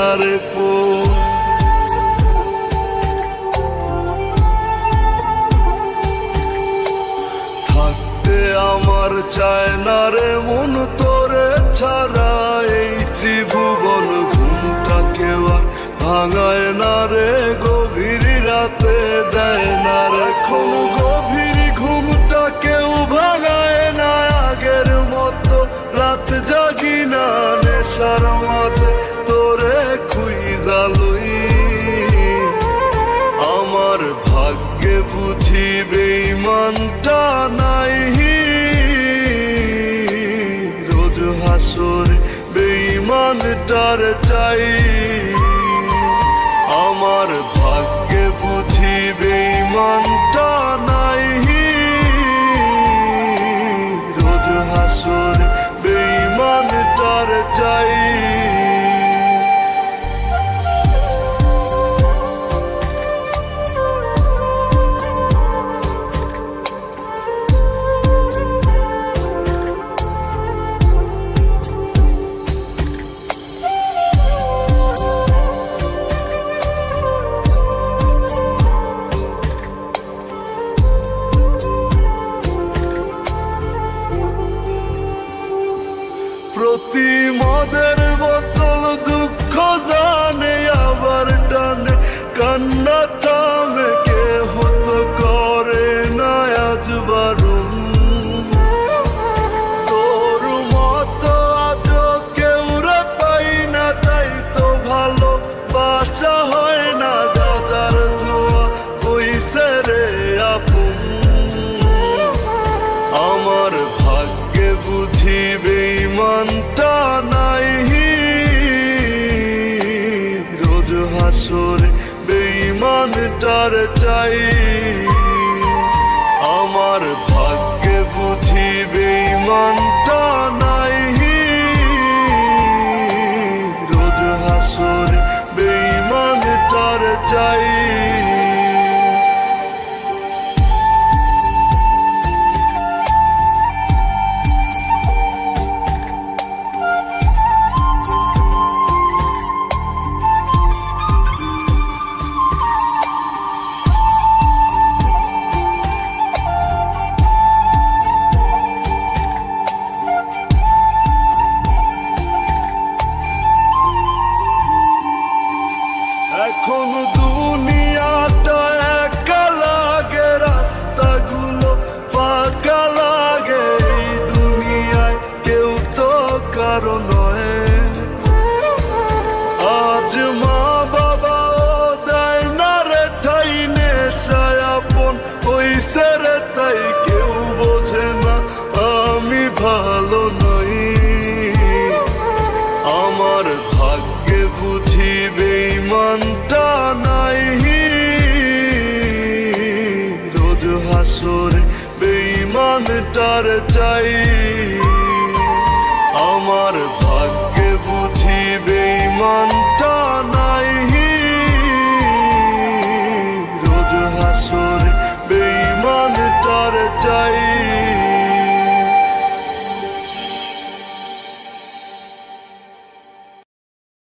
না রে ফোন। থাকতে আমার চায় না রে মন তোরে ছাড়া, এই ত্রিভুবন ঘুমটা কেউ আর ভাঙায় না রে, গভীর রাতে দেয় না রে এখন গভীর ঘুমটা কেউ ভাঙায় না, আগের মতো রাত জাগি না, নেশার মাঝে তোরে খুঁজা লই। আমার ভাগ্যে বুঝি বেঈমানটা নাই, রোজ হাসরে বেঈমানটার চাই। আমার ভাগ্যে বুঝি বেঈমানটা নাই, রোজ হাসরে বেঈমানটার চাই। প্রতি মদের বোতল দুঃখ জানে আবার টানে, কান্না থামে কে হতো করে না আজ বারণ। তোর মতো আজ কেউ রে পাই না, তাই তো ভালো বাসা হয় না, গাজার ধোয়া হইছে রে আপন। আমার ভাগ্যে বুঝি বেঈমানটা নাই, রোজ হাসরে বেঈমানটার চাই। আমার ভাগ্যে বুঝি বেঈমানটা নাই, রোজ হাসরে বেঈমানটার চাই। এখন দুনিয়াটা একা লাগে, রাস্তাগুলো ফাঁকা লাগে, এই দুনিয়ায় কেউ তো কারো নয়। আজ মা বাবাও দেয় না রে ঠাই, নেশায় আপন হইছে রে তাই কেউ বোঝে না আমি ভালো নই। আমার ভাগ্যে বুঝি বেঈমানটা নাই, রোজ হাসরে বেঈমানটার চাই। আমার ভাগ্যে বুঝি বেঈমান